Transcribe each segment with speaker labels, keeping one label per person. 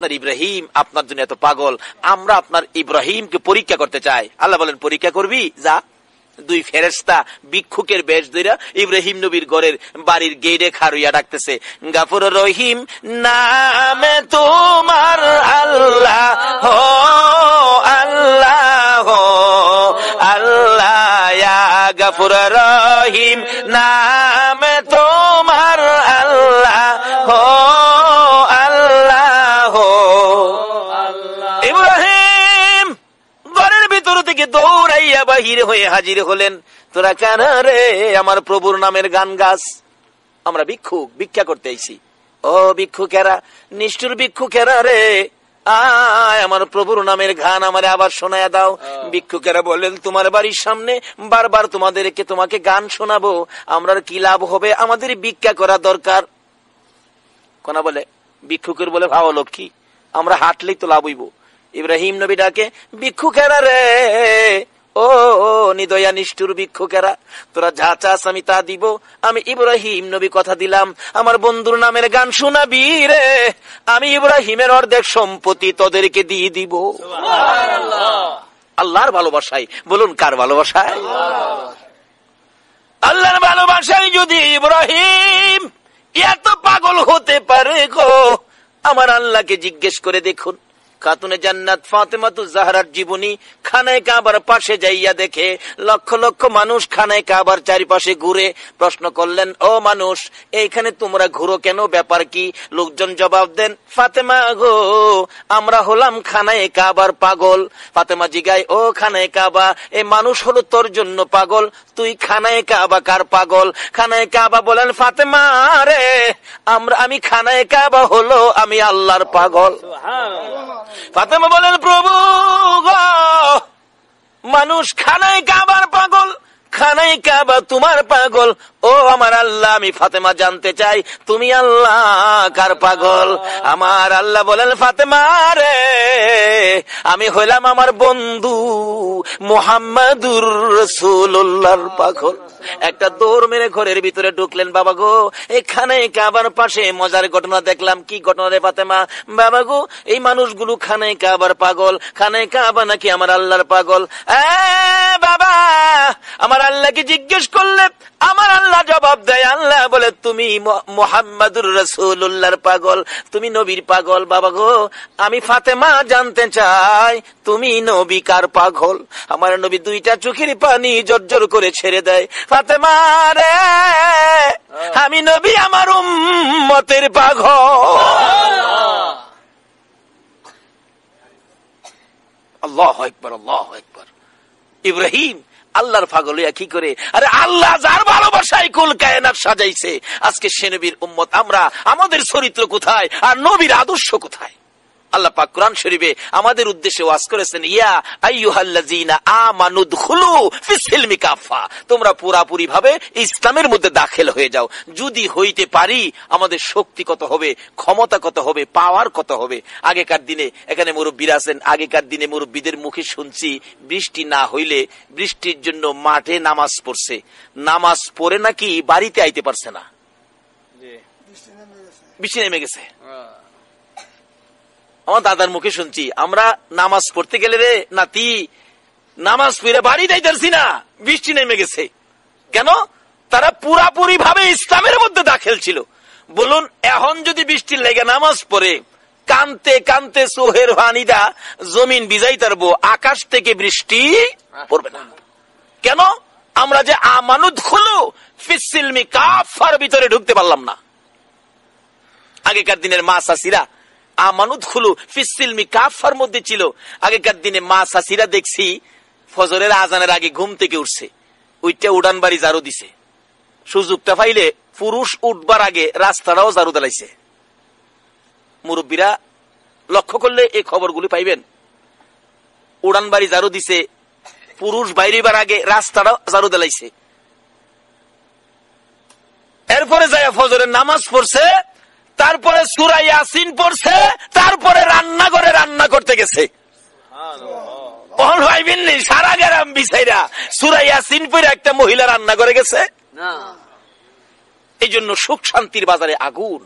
Speaker 1: আপনার ইব্রাহিম আপনার জন্য এত পাগল, আমরা আপনার ইব্রাহিমকে পরীক্ষা করতে চাই। আল্লাহ বলেন, পরীক্ষা করবি, যা। দুই ফেরেশতা ভিক্ষুকের বেশ ধইরা ইব্রাহিম নবীর ঘরের বাড়ির গেটে খাড়ুইয়া ডাকতেছে, গাফুর রহিম নামে তোমার আল্লাহ হো আল্লাহ হো আল্লাহ, ইয়া গাফুর রহিম নামে তোমার আল্লাহ হো আল্লাহ হো। ইব্রাহিম ঘরের ভিতর থেকে দৌড়াইয়া বাহির হয়ে হাজির হলেন। তোরা কানা রে? আমার প্রভুর নামের গান গাছ। আমরা ভিক্ষুক, ভিক্ষা করতে আইছি। ও ভিক্ষুকেরা, নিষ্ঠুর ভিক্ষুকেরা রে, আয় আমার প্রভুর নামের গান আমারে আবার শোনায়া দাও। ভিক্ষুকেরা বললেন, তোমার বাড়ির সামনে বারবার তোমাকে গান শোনাবো, আমরা কি লাভ হবে? আমাদের ভিক্ষা করা দরকার। কোনা বলে, ভিক্ষুকের বলে, ভাও লক্ষ্মী, আমরা হাঁটলেই তো লাভ হইব। ইব্রাহিম নবী ডাকে, ভিক্ষুকেরা রে, ও নিদয়া নিষ্ঠুর ভিক্ষুকেরা, তোরা যা চাস আমি তা দিব। আমি ইব্রাহিম নবী কথা দিলাম, আমার বন্ধুর নামের গান শোনাবি রে, আমি ইব্রাহিমের অর্ধেক সম্পত্তি তোদেরকে দিয়ে দিব। আল্লাহর ভালোবাসায়, বলুন কার ভালোবাসায়? আল্লাহর ভালোবাসায় যদি ইব্রাহিম এত পাগল হতে পারে গো, আমার আল্লাহকে জিজ্ঞেস করে দেখুন। খাতুনে জান্নাত ফাতেমাতুজ জাহরার জীবনী খানায়ে কাবার পাশে যাইয়া দেখে লক্ষ লক্ষ মানুষ খানায়ে কাবার চারিপাশে ঘুরে। প্রশ্ন করলেন, ও মানুষ, এইখানে তোমরা ঘুরো কেন, ব্যাপার কি? লোকজন জবাব দেন, ফাতেমা গো, আমরা হলাম খানায়ে কাবার পাগল। ফাতেমা জিগায়, ও খানায়ে কাবা, এই মানুষ হলো তোর জন্য পাগল, তুই খানায়ে কাবা কার পাগল? খানায়ে কাবা বলেন, ফাতেমা রে, আমি খানায়ে কাবা হলো আমি আল্লাহর পাগল। ফাতেমা বলেন, প্রভু গো, মানুষ খানায়ে কাবার পাগল, খানায়ে কাবা তোমার পাগল। ও আমার আল্লাহ, আমি ফাতেমা জানতে চাই তুমি আল্লাহ কার পাগল? আমার আল্লাহ বলেন, ফাতেমা রে, আমি হইলাম আমার বন্ধু মুহাম্মাদুর রাসূলুল্লাহর পাগল। একটা দৌড় মেরে ঘরের ভিতরে ঢুকলেন। বাবা গো, এখানে কাবার পাশে মজার ঘটনা দেখলাম। কি ঘটনা রে ফাতেমা? বাবা গো, এই মানুষগুলো খানায়ে কাবার পাগল, খানায়ে কাবা নাকি আমার আল্লাহর পাগল। বাবা, আমার আল্লাহকে জিজ্ঞেস করলে আমার আল্লাহ জবাব দেয়, আল্লাহ বলে তুমি মুহাম্মাদুর রাসূলুল্লাহর পাগল, তুমি নবীর পাগল। বাবা গো, আমি ফাতেমা জানতে চাই তুমি নবী কার পাগল? আমার নবী দুইটা চোখের পানি জর্জর করে ছেড়ে দেয়, ফাতেমা রে, আমি নবী আমার উম্মতের পাগল। আল্লাহু আকবার, আল্লাহু আকবার। ইব্রাহিম আল্লাহর পাগল হইয়া কি করে? আরে আল্লাহ যার ভালোবাসায় কুল কায়নাত সাজাইছে, আজকে সে নবীর উম্মত আমরা। আমাদের চরিত্র কোথায় আর নবীর আদর্শ কোথায়? আল্লাহ পাক কোরআন শরীফে আমাদের উদ্দেশ্যে ওয়াজ করেছেন, ইয়া আইয়ুহাল্লাযীনা আমানু দুখুলু ফিস সিলমি কাফা, তোমরা পুরাপুরি ভাবে ইসলামের মধ্যে দাখিল হয়ে যাও। যদি হইতে পারি, আমাদের শক্তি কত হবে, ক্ষমতা কত হবে, পাওয়ার কত হবে। আগেকার দিনে এখানে মুরব্বীরা আছেন, আগেকার দিনে মুরব্বীদের মুখে শুনছি বৃষ্টি না হইলে বৃষ্টির জন্য মাঠে নামাজ পড়ছে, নামাজ পড়ে নাকি বাড়িতে আইতে পারছে না, বৃষ্টি নেমে গেছে। আমার দাদার মুখে শুনছি, আমরা নামাজ পড়তে গেলে রে নাতি, নামাজ পড়ে বাড়ি যাইতেছি না, বৃষ্টি নেমে গেছে। কেন? তারা পুরাপুরি ভাবে ইসলামের মধ্যে দাখিল ছিল। বলুন, এখন যদি বৃষ্টির লেগে নামাজ পড়ে কানতে কানতে সোহের হানিদা জমিন ভিজাই তারবো, আকাশ থেকে বৃষ্টি পড়বে না। কেন? আমরা যে আমানুদ খুলু ফিস সিলমি কাফার ভিতরে ঢুকতে পারলাম না। আগেকার দিনের মা চাচিরা আমানুদ খুলু ফিস সিলমি কাফার মধ্যে ছিল। আগেকার দিনে মা চাচিরা দেখছি ফজরের আজানের আগে ঘুম থেকে উঠছে, ওইটা উড়ান বাড়ি ঝাড়ু দিছে। সুযোগটা পাইলে পুরুষ উঠবার আগে রাস্তাটাও ঝাড়ু দিলাইছে। মুরব্বীরা লক্ষ্য করলে এই খবরগুলি পাইবেন। উড়ান বাড়ি ঝাড়ু দিছে, পুরুষ বাইরেবার আগে রাস্তাটাও ঝাড়ু দিলাইছে। এরপরে যায় ফজরের নামাজ পড়ছে, তারপরে সূরা ইয়াসিন পড়ছে, তারপরে রান্নাঘরে রান্না করতে গেছে। সারা গ্রাম বিছাইরা সূরা ইয়াসিন পড়ে একটা মহিলা রান্না করে গেছে। এই জন্য সুখ শান্তির বাজারে আগুন,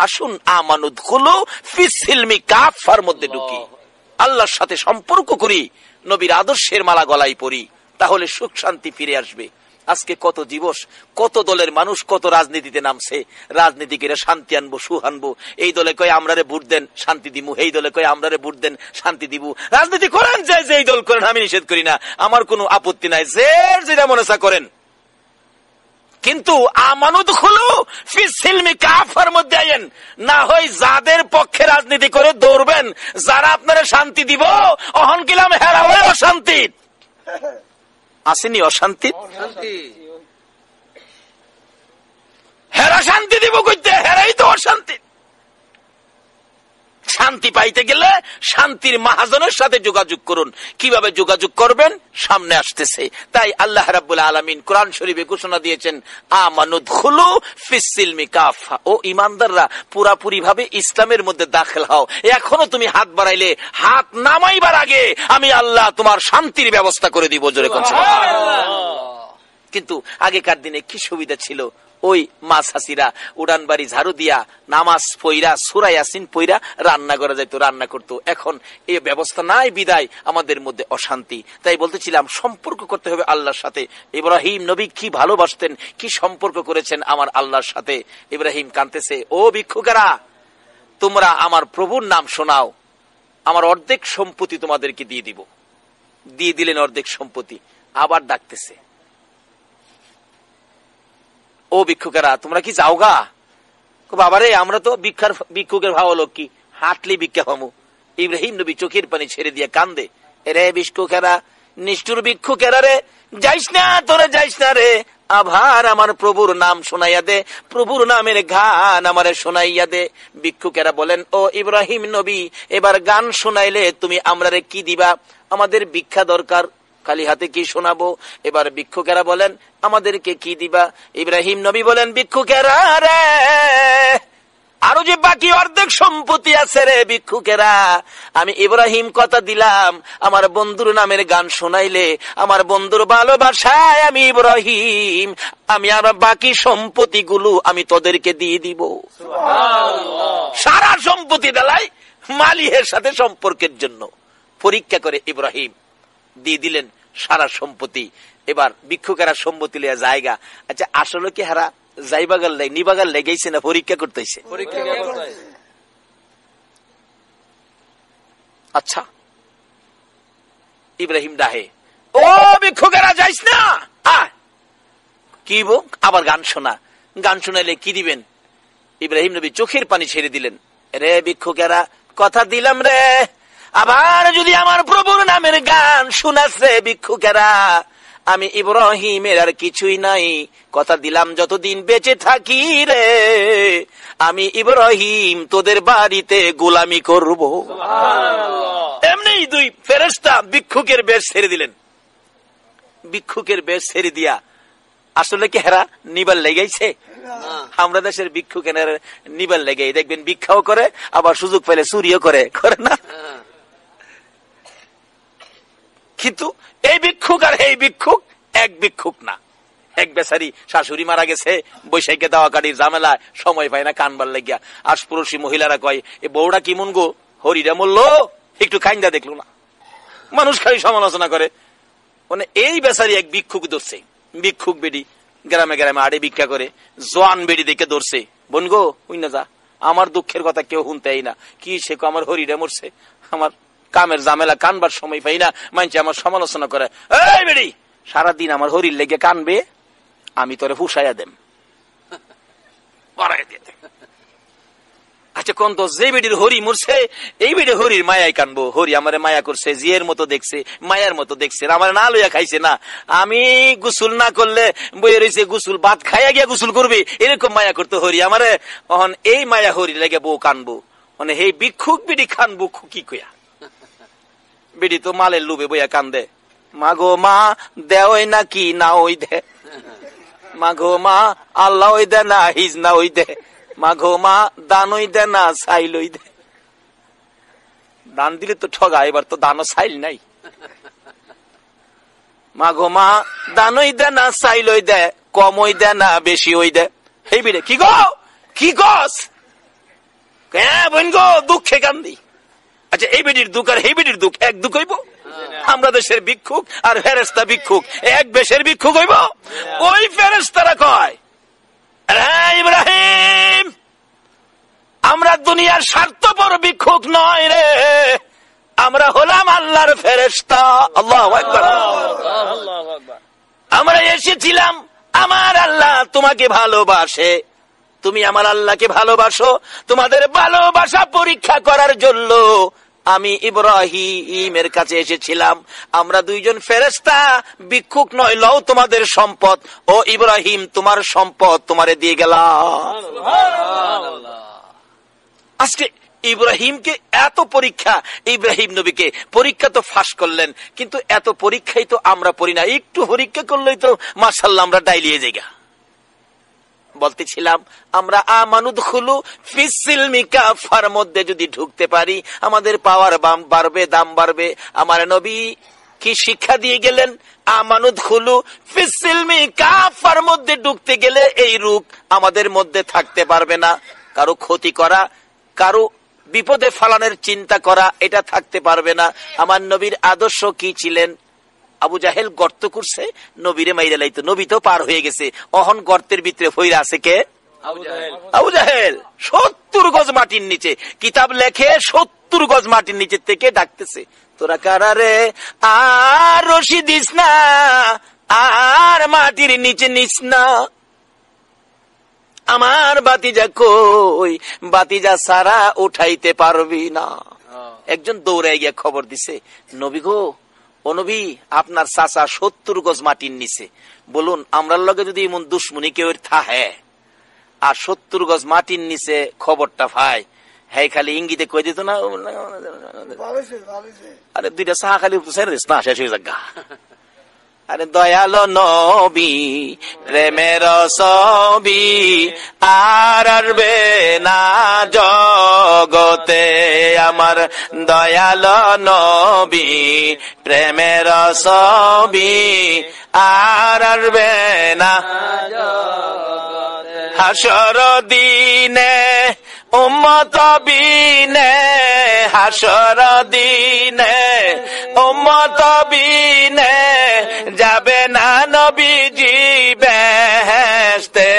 Speaker 1: আসুন আমানুদখুলু ফিস সিলমি কাফার মধ্যে ঢুকি, আল্লাহর সাথে সম্পর্ক করি, নবীর আদর্শের মালা গলায় পড়ি, তাহলে সুখ শান্তি ফিরে আসবে। আজকে কত দিবস, কত দলের মানুষ কত রাজনীতিতে নামছে, রাজনীতিকে শান্তি আনবো, সুখ আনবো, এই দলে কয় আমরারে ভোট দেন শান্তি দিব, এই দলে কয় আমরারে ভোট দেন শান্তি দিব। রাজনীতি করেন, যে এই দল করেন, আমি নিষেধ করি না, আমার কোনো আপত্তি নাই, যে যেটা মনে চা করেন, কিন্তু আমানুদখুলু ফিস সিলমি কাফার মধ্যে আইন। না হয় যাদের পক্ষে রাজনীতি করে দৌড়বেন, যারা আপনারা শান্তি দিব, অহন কিলাম হেরা হয়ে অশান্তি আসেনি, অশান্তি হেরা শান্তি দিব কইতে, হেরাই তো অশান্তি। শান্তি পাইতে গেলে শান্তির মাহাজনের সাথে যোগাযোগ করুন। কিভাবে যোগাযোগ করবেন সামনে আসতেছে। তাই আল্লাহ রাব্বুল আলামিন কোরআন শরীফে ঘোষণা দিয়েছেন আমানুদখুলু ফিস সিলমি কাফা, ও ঈমানদাররা পুরাপুরি ভাবে ইসলামের মধ্যে দাখিল হও। এখনো তুমি হাত বাড়াইলে হাত নামাইবার আগে আমি আল্লাহ তোমার শান্তির ব্যবস্থা করে দিব। জোরে কোন সুবহানাল্লাহ। কিন্তু আগেকার দিনে কি সুবিধা ছিল, ওই মাছ হাসিরা উড়ান বাড়ি ঝাড়ু দিয়া নামাজ পইরা সূরা ইয়াসিন পইরা রান্না করা যাইতো, রান্না করতো। এখন এই ব্যবস্থা নাই বিদায় আমাদের মধ্যে অশান্তি। তাই বলতেছিলাম সম্পর্ক করতে হবে আল্লাহর সাথে। ইব্রাহিম নবী কি ভালোবাসতেন, কি সম্পর্ক করেছেন আমার আল্লাহর সাথে। ইব্রাহিম কাঁদতেছে, ও ভিক্ষুকেরা তোমরা আমার প্রভুর নাম শোনাও, আমার অর্ধেক সম্পত্তি তোমাদেরকে দিয়ে দিব। দিয়ে দিলেন অর্ধেক সম্পত্তি। আবার ডাকতেছে, ও ভিক্ষুকেরা তোমরা কি যাওগা? বাবারে আমরা তো ভিক্ষুকের ভাব লোক, কি হাঁটলি ভিক্ষা হমু। ইব্রাহিম নবী চোখের পানি ছেড়ে দিয়ে কান্দে, রে ভিক্ষুকেরা, নিষ্ঠুর ভিক্ষুকেরা রে, যাইস না, তোরা যাইস না রে, আবার আমার প্রভুর নাম শোনাইয়া দে, প্রভুর নামের গান আমারে শোনাইয়া দে। ভিক্ষুকেরা বলেন, ও ইব্রাহিম নবী এবার গান শোনাইলে তুমি আমরারে কি দিবা? আমাদের ভিক্ষা দরকার, খালি হাতে কি শোনাবো? এবার ভিক্ষুকেরা বলেন, আমাদেরকে কি দিবা? ইব্রাহিম নবী বলেন, ভিক্ষুকেরা রে, আরো যে বাকি অর্ধেক সম্পত্তি আছে রে ভিক্ষুকেরা, আমি ইব্রাহিম কথা দিলাম আমার বন্ধুর নামের গান শোনাইলে, আমার বন্ধুর ভালোবাসায় আমি ইব্রাহিম, আমি আর বাকি সম্পত্তি গুলো আমি তোদেরকে দিয়ে দিব। সারা সম্পত্তি দেলাই মালিহের সাথে সম্পর্কের জন্য পরীক্ষা করে ইব্রাহিম দিয়ে দিলেন সারা সম্পত্তি। এবার ভিক্ষুকেরা সম্পত্তি লিয়া জায়গা। আচ্ছা আসলে কি হারা যাইবাগাল নিবাগাল লেগেছে না পরীক্ষা করতেছে? আচ্ছা ইব্রাহিম ডাহে, ও ভিক্ষুকেরা যাইস না, কি বো আবার গান শোনা, গান শোনাইলে কি দিবেন? ইব্রাহিম নবী চোখের পানি ছেড়ে দিলেন, রে ভিক্ষুকেরা কথা দিলাম রে, আবার যদি আমার প্রভুর নামের গান শোনাছে ভিক্ষুকেরা, আমি ইব্রাহিমের আর কিছুই নাই, কথা দিলাম যতদিন বেঁচে থাকি রে, আমি ইব্রাহিম তোদের বাড়িতে গোলামি করব। এমনি দুই ফেরেশতা ভিক্ষুকের বেশ ছেড়ে দিলেন। ভিক্ষুকের বেশ ছেড়ে দিয়া আসলে কি হেরা নিবার লেগেছে? আমরা দেশের ভিক্ষুকের নিবার লেগে দেখবেন ভিক্ষাও করে, আবার সুযোগ পেলে চুরিও করে না? কিন্তু এই ভিক্ষুক আর এই ভিক্ষুক এক ভিক্ষুক না। এক বেচারি শাশুড়ি মারা গেছে, বৈশাখে দাওয়া কাটির ঝামেলা, সময় পায় না কানবার লাগিয়া। আশপুরুষী মহিলারা কয়, এ বউটা কি মন গো, হরিরা মরলো, একটু কাইন্দা দেখলো না। মানুষ খালি সমালোচনা করে। মানে এই বেচারি এক ভিক্ষুক ধরছে, ভিক্ষুক বেডি গ্রামে গ্রামে আড়ে ভিক্ষা করে, জোয়ান বেডি দেখে ধরছে, বোন গো উই না যা, আমার দুঃখের কথা কেউ শুনতেই না, কি সে আমার হরিরা মরছে, আমার কামের ঝামেলা, কানবার সময় পাই না, মানছে আমার সমালোচনা করে। এই বেড়ি সারাদিন আমার হরির লেগে কানবে, আমি তোরে ফুসাইয়া দেম। আচ্ছা কোন তো যে বেডির হরি মরছে, এই বেডি হরির মায়াই কানবো, হরি আমারে মায়া করছে, জিয়ের মতো দেখছে, মায়ার মতো দেখছে, আমার না লইয়া খাইছে না, আমি গোসল না করলে বইয়ে রয়েছে, গোসল ভাত খাইয়া গিয়া গোসল করবে, এরকম মায়া করতো হরি আমারে। এই মায়া হরি লেগে বউ কানবো, মানে এই ভিক্ষুক বেডি কানবো কি কইয়া? বেডি তো মালের লুবে বইয়া কান্দে, মাগো মা দেওই না কি না ওই দে, মাগো মা আল্লাহ ওই দে না হিজ না ওই দে, মাগো মা দান ওই দে না সাইল ওই দে। দান দিলে তো ঠগা, এবার তো দানও সাইল নাই। মাগো মা দান ওই দে না সাইল ওই দে, কম ওই দে না বেশি ওই দে। এই বেডে কি গো কি গস, হ্যাঁ বোন গো, দুঃখে কান্দি। আচ্ছা এই বেটির দুঃখ আর এই বেটির দুঃখ এক দুঃখ হইব? আমরা দেশের ভিক্ষুক আর ফেরেশতা ভিক্ষুক এক বেশের ভিক্ষুক হইব? ওই ফেরেশতারা কয়, হ্যাঁ ইব্রাহিম, আমরা দুনিয়ার স্বার্থপর ভিক্ষুক নয় রে, আমরা হলাম আল্লাহর ফেরেশতা। আল্লাহু আকবার। আমরা এসেছিলাম, আমার আল্লাহ তোমাকে ভালোবাসে, তুমি আমার আল্লাহকে ভালোবাসো, তোমাদের ভালোবাসা পরীক্ষা করার জন্য আমি ইব্রাহিমের কাছে এসেছিলাম। আমরা দুইজন ফেরেশতা, ভিক্ষুক নয়, লও তোমাদের সম্পদ, ও ইব্রাহিম তোমার সম্পদ তোমারে দিয়ে গেলাম। আজকে ইব্রাহিমকে এত পরীক্ষা, ইব্রাহিম নবীকে পরীক্ষা তো ফাঁস করলেন, কিন্তু এত পরীক্ষাই তো আমরা পড়ি না। একটু পরীক্ষা করলেই তো মাশাআল্লাহ আমরা ডাইলিয়ে যাই। বলতেছিলাম আমরা আমানুদখুলু ফিসসিলমি কাফার মধ্যে যদি ঢুকতে পারি আমাদের পাওয়ার বাড়বে, দাম বাড়বে। আমার নবী কি শিক্ষা দিয়ে গেলেন? আমানুদখুলু ফিসসিলমি কাফার মধ্যে ঢুকতে গেলে এই রূপ আমাদের মধ্যে থাকতে পারবে না। কারো ক্ষতি করা, কারো বিপদে ফালানোর চিন্তা করা, এটা থাকতে পারবে না। আমার নবীর আদর্শ কি ছিলেন? আবু জাহেল গর্ত করছে, নবীরে মাইরা লাইতো, নবী তো পার হয়ে গেছে, অহন গর্তের ভিতরে ফইরা আছে কে? আবু জাহেল। 70 গজ মাটির নিচে, কিতাব লেখে 70 গজ মাটির নিচে থেকে ডাকতেছে, তোরা কারা রে? আর রশি দিস না, আর মাটির নিচে নিস না, আমার বাতিজা কই, বাতিজা সারা উঠাইতে পারবি না। একজন দৌড়াই গিয়া খবর দিছে, নবী গো, ও নবী, আপনার চাচা 70 গজ মাটির নিচে, বলুন আমরার লগে যদি এমন দুশ্মনী কেউ থাহে আর 70 গজ মাটির নিচে খবরটা পায়, হ্যাঁ খালি ইঙ্গিতে কই দিত না, আরে দুইটা চা খালি না শেষ হয়ে যাক। আরে দয়ালো নবী প্রেমের ছবি আর আসবে না জগতে, আমার দয়ালো নবী প্রেমের ছবি আর আসবে না হাসর দিনে উম্মত বিনে, হাসর দিনে উম্মত বিনে যাবে না নবীজি বেহেশতে,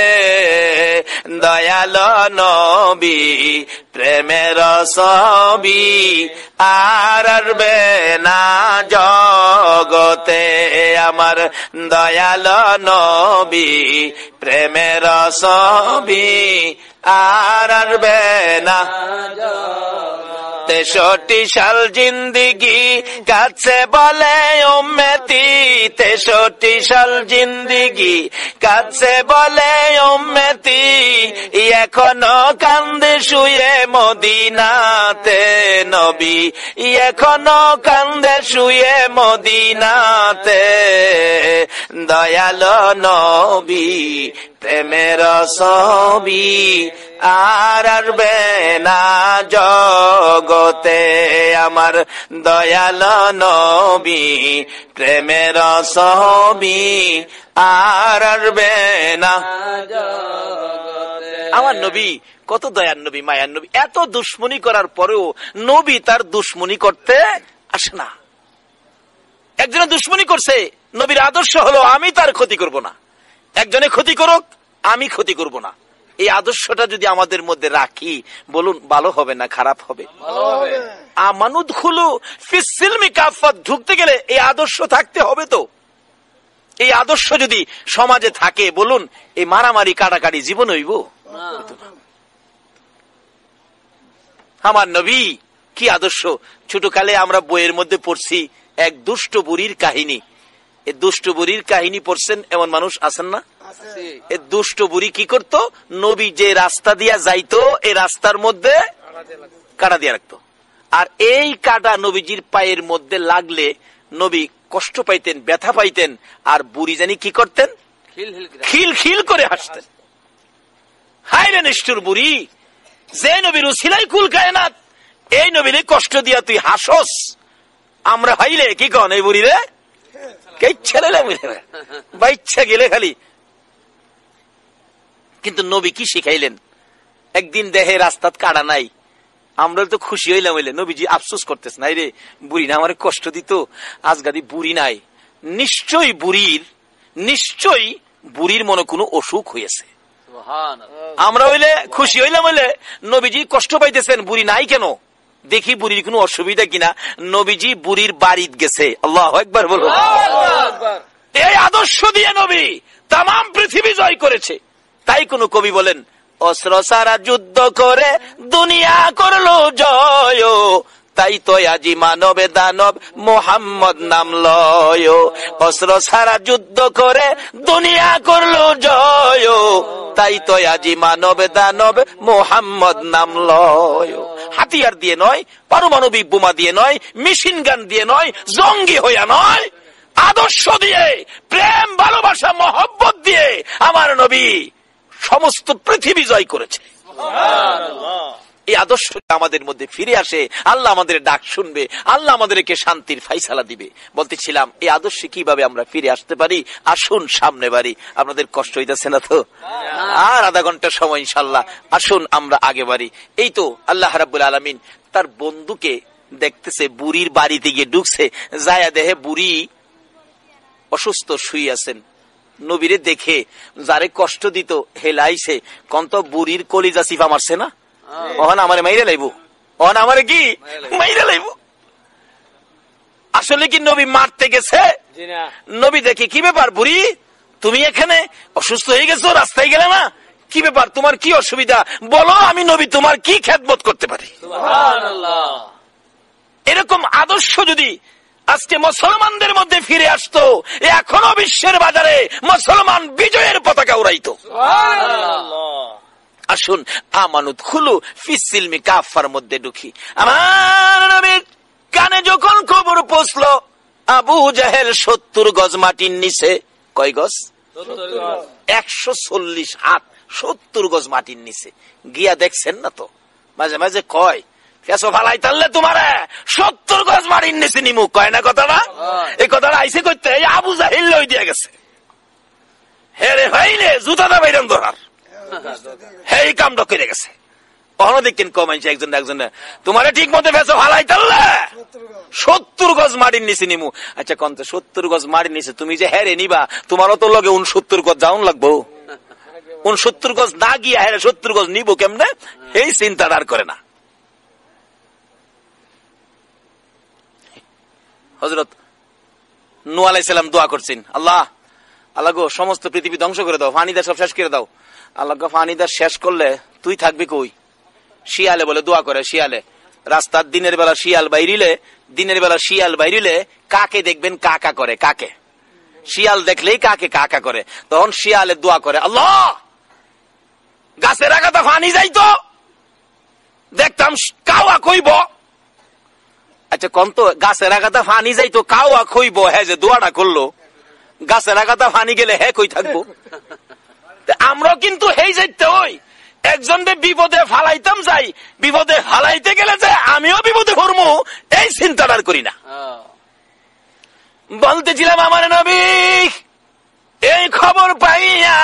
Speaker 1: দয়ালো নবী প্রেমের ছবি আর আসবে না জগতে, আমার দয়ালো নবী প্রেমের ছবি আর আসবে না। 63 সাল জিন্দিগি কাছে বলে উম্মতি, 63 সাল জিন্দিগি কাছে বলে উম্মতি, এখনো কান্দে শুয়ে মদিনাতে নবী, এখনো কান্দে শুয়ে মদিনাতে, দয়ালো নবী প্রেমের ছবি আর আসবে না জগতে, আমার দয়ালো নবী প্রেমের ছবি আর আসবে না। আমার নবী কত দয়ার নবী, মায়ার নবী, এত দুশ্মনী করার পরেও নবী তার দুশ্মনী করতে আসে না। একজনে দুশ্মনী করছে, নবীর আদর্শ হলো আমি তার ক্ষতি করব না, একজনে ক্ষতি করুক আমি ক্ষতি করব না। এই আদর্শটা যদি আমাদের মধ্যে রাখি, বলুন ভালো হবে না খারাপ হবে? আমানুদখুলু ফিসসিলমি কাফা, ঢুকতে গেলে এই আদর্শ থাকতে হবে। তো এই আদর্শ যদি সমাজে থাকে, বলুন এই মারামারি কাটাকাটি জীবন হইব? আমার নবী কি আদর্শ! ছোটকালে আমরা বইয়ের মধ্যে পড়ছি এক দুষ্ট বুড়ির কাহিনী। এই দুষ্ট বুড়ির কাহিনী পড়ছেন এমন মানুষ আছেন না? এই দুষ্ট বুড়ি কি করত? নবী যে রাস্তা দিয়া যাইতো এই রাস্তার মধ্যে কাটা দিয়া রাখতো, আর এই কাটা নবীজির পায়ের মধ্যে লাগলে নবী কষ্ট পাইতেন, ব্যথা পাইতেন, আর বুড়ি জানি কি করতেন? খিল খিল করে হাসতেন। হায় রে নিষ্ঠুর বুড়ি, যে নবীর উসিলাই কুল কায়নাত, এই নবীর কষ্ট দিয়া তুই হাসস, আমরা ভাইলে কি কন এই বুড়ি রে কে ছেলে বাচ্চা গেলে খালি। কিন্তু নবী কি শিখাইলেন? একদিন দেহে রাস্তাত কাটা নাই, আমরা তো খুশি হইলাম, হইলে নবীজি আফসোস করতেছে, নাই রে বুড়ি না আমার কষ্ট দিত, আজগাদি বুড়ি নাই, নিশ্চয়ই বুড়ির মনে কোনো অসুখ হয়েছে। আমরা হইলে খুশি হইলাম, হইলে নবীজি কষ্ট পাইতেছেন, বুড়ি নাই কেন, দেখি বুড়ির কোনো অসুবিধা কিনা। নবীজি বুড়ির বাড়িতে গেছে। আল্লাহু আকবার বলো। এই আদর্শ দিয়ে নবী তাম পৃথিবী জয় করেছে। তাই কোন কবি বলেন, অস্ত্র সারা যুদ্ধ করে দুনিয়া করলো জয়, তাই তো আজি মানবে দানব মোহাম্মদ নাম লয়। অস্ত্র সারা যুদ্ধ করে দুনিয়া করলো জয়, তাই তো আজি মানবে দানব মোহাম্মদ নাম লয়। হাতিয়ার দিয়ে নয়, পারমাণবিক বোমা দিয়ে নয়, মেশিন গান দিয়ে নয়, জঙ্গি হইয়া নয়, আদর্শ দিয়ে, প্রেম ভালোবাসা মহব্বত দিয়ে আমার নবী সমস্ত পৃথিবী জয় করেছে। এই আদর্শ আমাদের মধ্যে ফিরে আসে, আল্লাহ আমাদের ডাক শুনবে, আল্লাহ আমাদেরকে শান্তির ফাইসালা দিবে। বলতেছিলাম এই আদর্শে কিভাবে আমরা ফিরে আসতে পারি। আসুন সামনে বাড়ি। আপনাদের কষ্ট হইতেছে না তো? আর আধা ঘন্টা সময় ইনশাল্লাহ, আসুন আমরা আগে বাড়ি। এই তো আল্লাহ রাব্বুল আলামিন তার বন্ধুকে দেখতেছে, বুড়ির বাড়িতে গিয়ে ঢুকছে, যায়া দেহে বুড়ি অসুস্থ শুয়ে আছেন। নবীরে দেখে যারে কষ্ট দিত হেলাইছে, কন্ত বুড়ির কলিজা চিপা মারছে না, ওখানে আমারে মাইরে লাইব, ওখানে আমারে কি মাইরে লাইব। আসলে কি নবী মারতে গেছে? নবী দেখে, কি ব্যাপার বুড়ি, তুমি এখানে অসুস্থ হয়ে গেছো, রাস্তায় গেলে না, কি ব্যাপার, তোমার কি অসুবিধা বলো, আমি নবী তোমার কি খেদমত করতে পারি। এরকম আদর্শ যদি আজকে মুসলমানদের মধ্যে ফিরে আসতো, এখনো বিশ্বের বাজারে মুসলমান বিজয়ের পতাকা উড়াইতো। আসুন আমানুত খুলু ফিসিলমি কাফার মধ্যে ঢুকি। আমার নবীর কানে যখন খবর পৌঁছলো আবু জাহেল 70 গজ মাটির নিচে, কয় গজ? 140 হাত, 70 গজ মাটির নিচে গিয়া দেখছেন না তো, মাঝে মাঝে কয় কেসো ফালাই তাহলে তোমার 70 গজ মাটির নিচে নিমু, কয় না কথাটা? এই কথাটা আইসে করতে আবু জাহেল লই দিয়া গেছে, হেরে ভাইলে জুতাটা বাইরান ধরার, এই কামটা করে গেছে। কখনো দেখেন কমাইছে একজন একজন, তোমারে ঠিক মতো ফেসো ফালাই তাহলে 70 গজ মাটির নিচে নিমু। আচ্ছা কন্ত 70 গজ মাটির নিচে তুমি যে হেরে নিবা, তোমারও তো লগে 69 গজ যাওন লাগবো, 69 গজ না গিয়া হেরে 70 গজ নিবো কেমনে, এই চিন্তাটা আর করে না। হযরত নূহ আলাইহিস সালাম দোয়া করছেন, আল্লাহ আল্লাহ গো সমস্ত পৃথিবী ধ্বংস করে দাও, পানিদার সব শেষ করে দাও। আল্লাহ গো পানিদার শেষ করলে তুই থাকবি কই? শিয়ালে বলে দোয়া করে, শিয়ালে রাস্তার দিনের বেলা শিয়াল বাইরিলে কাকে দেখবেন কাকা করে, কাকে শিয়াল দেখলেই কাকে কাকা করে, তখন শিয়ালে দোয়া করে, আল্লাহ গাছের আগাতা পানি যাইতো দেখতাম কাওয়া কইব। আচ্ছা কোন তো গাছের আগাতা পানি যাইতো কাওয়া কইব, হ্যাঁ যে দোয়াটা করলো, গাছের আগাতা পানি গেলে হ্যাঁ কই থাকবো। আমরা কিন্তু হেই যাইতে হই, একজনকে বিপদে ফালাইতাম যাই, বিপদে ফালাইতে গেলে যে আমিও বিপদে পড়বো এই চিন্তাটা করি না। বলতেছিলাম আমার নবী এই খবর পাইয়া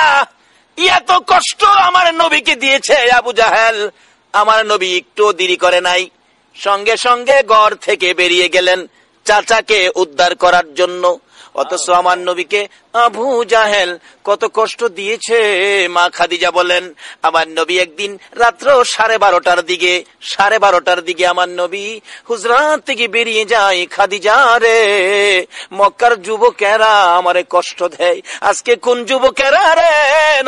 Speaker 1: এত কষ্ট আমার নবীকে দিয়েছে আবু জাহেল, আমার নবী একটু দেরি করে নাই, সঙ্গে সঙ্গে ঘর থেকে বেরিয়ে গেলেন চাচাকে উদ্ধার করার জন্য। অথচ আমার নবীকে আবু জাহেল কত কষ্ট দিয়েছে। মা খাদিজা বলেন, আমার নবী একদিন রাত্র 12:30টার দিকে আমার নবী হুজরাত থেকে বেরিয়ে যায়, খাদিজা রে মক্কার যুবকেরা আমারে কষ্ট দেয়, আজকে কোন যুবকেরা রে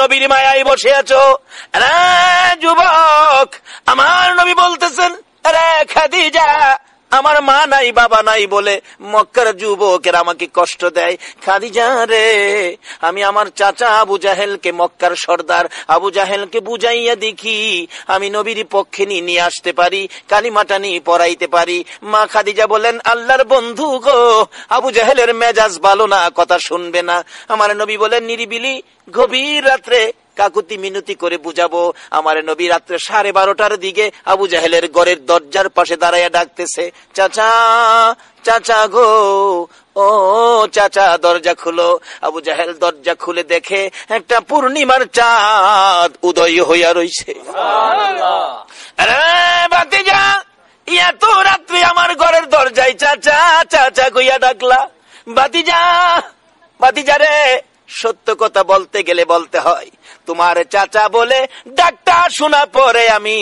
Speaker 1: নবীর মায়ায় বসে আছো? রে যুবক, আমার নবী বলতেছেন, রে খাদিজা আমার মা নাই বাবা নাই বলে মক্কার যুবকেরা আমাকে কষ্ট দেয়। খাদিজা রে আমি আমার চাচা আবু জাহেলকে, মক্কার সর্দার আবু জাহেলকে বুঝাইয়া দেখি আমি নবীর পক্ষে নিয়ে আসতে পারি, কালিমাটা নিয়ে পড়াইতে পারি। মা খাদিজা বলেন, আল্লাহর বন্ধু গো আবু জাহেলের মেজাজ ভালো না, কথা শুনবে না। আমার নবী বলেন, নিরিবিলি গভীর রাত্রে কাকুতি মিনতি করে বুঝাবো। আমার নবী রাত্রে 12:30টার দিকে আবু জাহেলের ঘরের দরজার পাশে দাঁড়াইয়া ডাকতেছে, চাচা চাচা গো, ও চাচা দরজা খুলো। আবু জাহেল দরজা খুলে দেখে একটা পূর্ণিমার চাঁদ উদয় হইয়া রইছে। আরে ভাতিজা এত রাত্রে আমার ঘরের দরজায় চাচা চাচা কইয়া ডাকলা। ভাতিজা, ভাতিজা রে, সত্য কথা বলতে গেলে বলতে হয়, তোমার চাচা বলে ডাকটা শোনা পরে আমি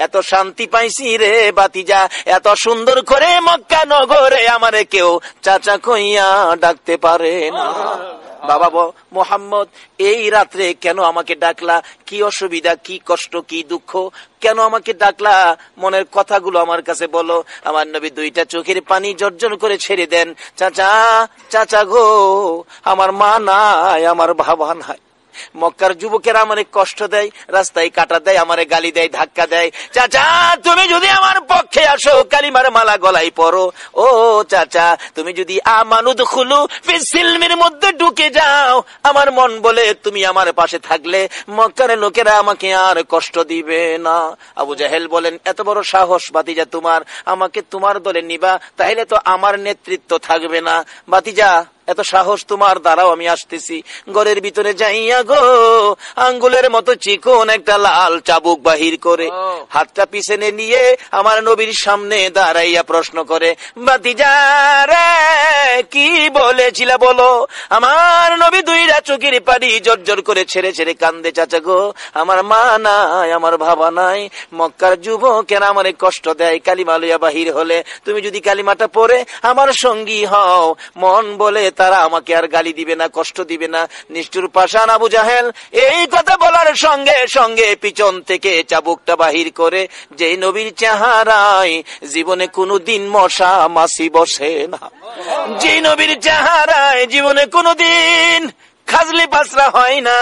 Speaker 1: এত শান্তি পাইছি রে ভাতিজা। এত সুন্দর করে মক্কা নগরে আমারে কেউ চাচা কইয়া ডাকতে পারে না। বাবা মোহাম্মদ, এই রাত্রে কেন আমাকে ডাকলা? কি অসুবিধা, কি কষ্ট, কি দুঃখ, কেন আমাকে ডাকলা? মনের কথাগুলো আমার কাছে বলো। আমার নবী দুইটা চোখের পানি জর্জর করে ছেড়ে দেন। চাচা, চাচা গো, আমার মা নাই, আমার বাবা নাই। মক্কার যুবকেরা আমারে কষ্ট দেয়, রাস্তায় কাটা দেয়, আমারে গালি দেয়, ধাক্কা দেয়। চাচা, তুমি যদি আমার পক্ষে আসো, কালিমার মালা গলায় পরো। ও চাচা, তুমি যদি আমানুদ খুলু ফিসিলমির মধ্যে ঢুকে যাও, আমার মন বলে তুমি আমার পাশে থাকলে মক্কার লোকেরা আমাকে আর কষ্ট দিবে না। আবু জাহেল বলেন, এত বড় সাহস ভাতিজা তোমার, আমাকে তোমার দলে নিবা, তাহলে তো আমার নেতৃত্ব থাকবে না। ভাতিজা, এত সাহস তোমার, দ্বারাও আমি আসতেছি। ঘরের ভিতরে যাইয়া গো, আঙ্গুলের মতো চিকন একটা লাল চাবুক বাহির করে হাতটা পিছনে নিয়ে আমার নবীর সামনে দাঁড়াইয়া প্রশ্ন করে, ভাতিজা রে, কি বলেছিল বলো? আমার নবী দুইটা চোখের পানি জর্জর করে ছেড়ে ছেড়ে কান্দে। চাচা গো, আমার মা নাই, আমার বাবা নাই, মক্কার যুবকেরা আমারে কষ্ট দেয়, কালিমা লইয়া বাহির হলে তুমি যদি কালিমাটা পড়ে আমার সঙ্গী হও, মন বলে তারা আমাকে আর গালি দিবে না, কষ্ট দিবে না। নিষ্ঠুর পাষাণ আবু জাহেল এই কথা বলার সঙ্গে সঙ্গে পিছন থেকে চাবুকটা বাহির করে, যে নবীর চেহারায় জীবনে কোনোদিন মশা মাছি বসে না, যে নবীর চেহারায় জীবনে কোনোদিন খাজলি পাসরা হয় না,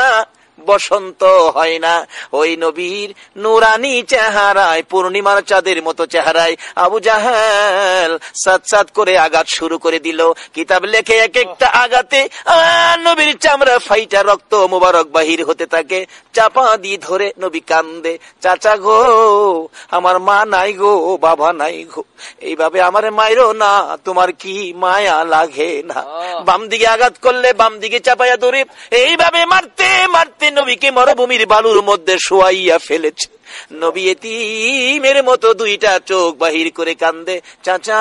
Speaker 1: বসন্ত হয় না, ওই নবীর নুরানি চেহারায়, পূর্ণিমার চাঁদের মতো চেহারায় আবু জাহেল সাত সাত করে আঘাত শুরু করে দিল। কিতাব লেখে এক একটা আঘাতে নবীর চামড়া ফাইটা রক্ত মুবারক বাহির হতে থাকে। চাপা দিয়ে ধরে নবী কান্দে, চাচা গো, আমার মা নাই গো, বাবা নাই গো, এইভাবে আমার মাইরো না, তোমার কি মায়া লাগে না? বাম দিকে আঘাত করলে বাম দিকে চাপাইয়া ধরে এইভাবে মারতে মারতে নবীকে মরুভূমির বালুর মধ্যে শোয়াইয়া ফেলেছে। নবী এতিমের মতো দুইটা চোখ বাহির করে কান্দে, চাচা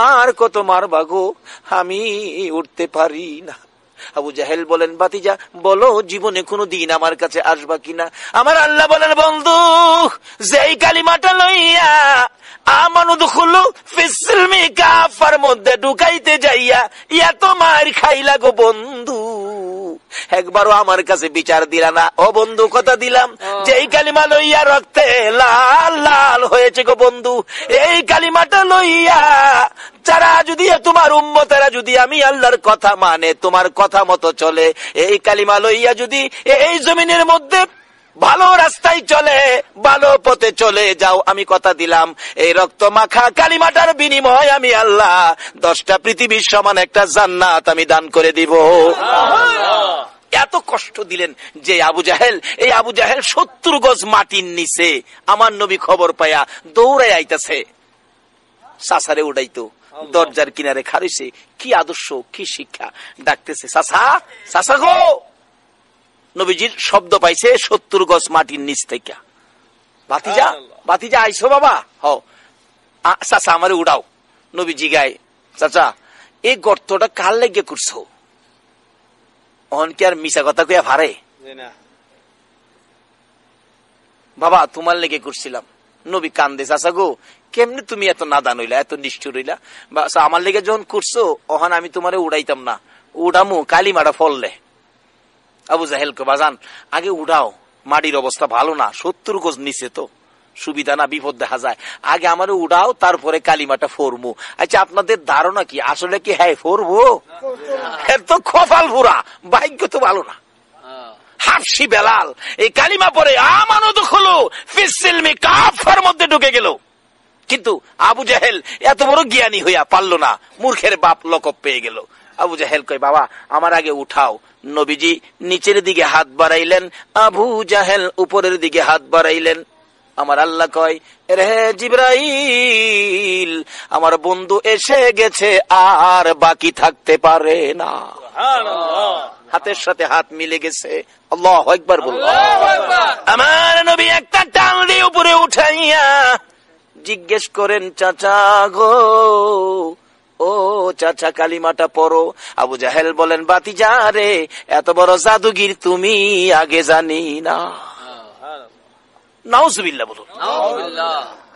Speaker 1: আর কত মারবা গো, আমি উঠতে পারি না। আবু জাহেল বলেন, ভাতিজা বলো, জীবনে কোনো দিন আমার কাছে আসবা কিনা? আমার আল্লাহ বলেন, বন্ধু, যেই কালিমাটা লইয়া আমানুদ খুলু ফিসিলমি কাফার মধ্যে ঢুকাইতে যাইয়া এত মার খাইলা গো বন্ধু, একবারও আমার কাছে বিচার দিলা না। ও বন্ধু, কথা দিলাম, যে এই কালিমা লইয়া রক্তে লাল লাল হয়েছে গো বন্ধু, এই কালিমাটা লইয়া যারা যদি তোমার উম্মতেরা যদি আমি আল্লাহর কথা মানে, তোমার কথা মতো চলে, এই কালিমা লইয়া যদি এই জমিনের মধ্যে ভালো রাস্তায় চলে, ভালো পথে চলে যাও, আমি কথা দিলাম, এই রক্ত মাখা কালিমাটার বিনিময় আমি আল্লাহ 10টা পৃথিবীর সমান একটা জান্নাত আমি দান করে দিব। এত কষ্ট দিলেন যে আবু জাহেল, এই আবু জাহেল 70 গজ মাটির নিচে আমার নবী খবর পায়া দৌড়াই আইতাছে, সাসারে উঠাইতো, দরজার কিনারে খারিছে, কি আদর্শ, কি শিক্ষা, ডাকতেছে, সাসা, সাসা গো। নবীজির শব্দ পাইছে 70 গজ মাটির নিচ থেকে, ভাতিজা, ভাতিজা আইসো বাবা, হও চাচা আমারে উড়াও। নবীজি গায়, চাচা এই গর্তটা কার লেগে করছো? অন কি আর মিশা কথা কইয়া ভারে? বাবা তোমার লেগে করছিলাম। নবী কান্দে, চাচা গো, কেমনে তুমি এত নাদান হইলা, এত নিষ্ঠুর হইলা? আমার লেগে যখন করছো, ওখান আমি তোমারে উড়াইতাম না, উড়ামু কালিমাটা ফললে। আবু জাহেল কে, বাজান আগে উড়াও, মাটির অবস্থা ভালো না, 70 গজ নিচে তো সুবিধা না, বিপদ দেখা যায়, আগে আমারে উড়াও, তারপরে কালিমাটা ফরমু। আচ্ছা আপনাদের ধারণা কি আসলে কি হ্যাঁ ফরবো? এর তো কপাল পুরা, ভাগ্য তো ভালো না। হাফসি বেলাল এই কালিমা পরে আমানুদ খুলু ফিসিলমি কাফার মধ্যে ঢুকে গেল, কিন্তু আবু জাহেল এত বড় জ্ঞানী হইয়া পারল না, মূর্খের বাপ লকব পেয়ে গেল। আবু জাহেল কয়, বাবা আমার আগে উঠাও। নবীজি নিচের দিকে হাত বাড়াইলেন, আবু জাহেল উপরের দিকে হাত বাড়াইলেন। আমার আল্লাহ কয়, রে জিবরাইল, আমার বন্ধু এসে গেছে, আর বাকি থাকতে পারে না। হাতের সাথে হাত মিলে গেছে। আল্লাহু আকবার বলুন। আমার নবী একটা টান দিয়ে উপরে উঠাইয়া জিজ্ঞেস করেন, চাচা গো, ও চাচা কালিমাটা পড়ো। আবু জাহেল বলেন, বাতিজা রে, এত বড় জাদুগির তুমি আগে জানি না। নাউজুবিল্লাহ বলুন।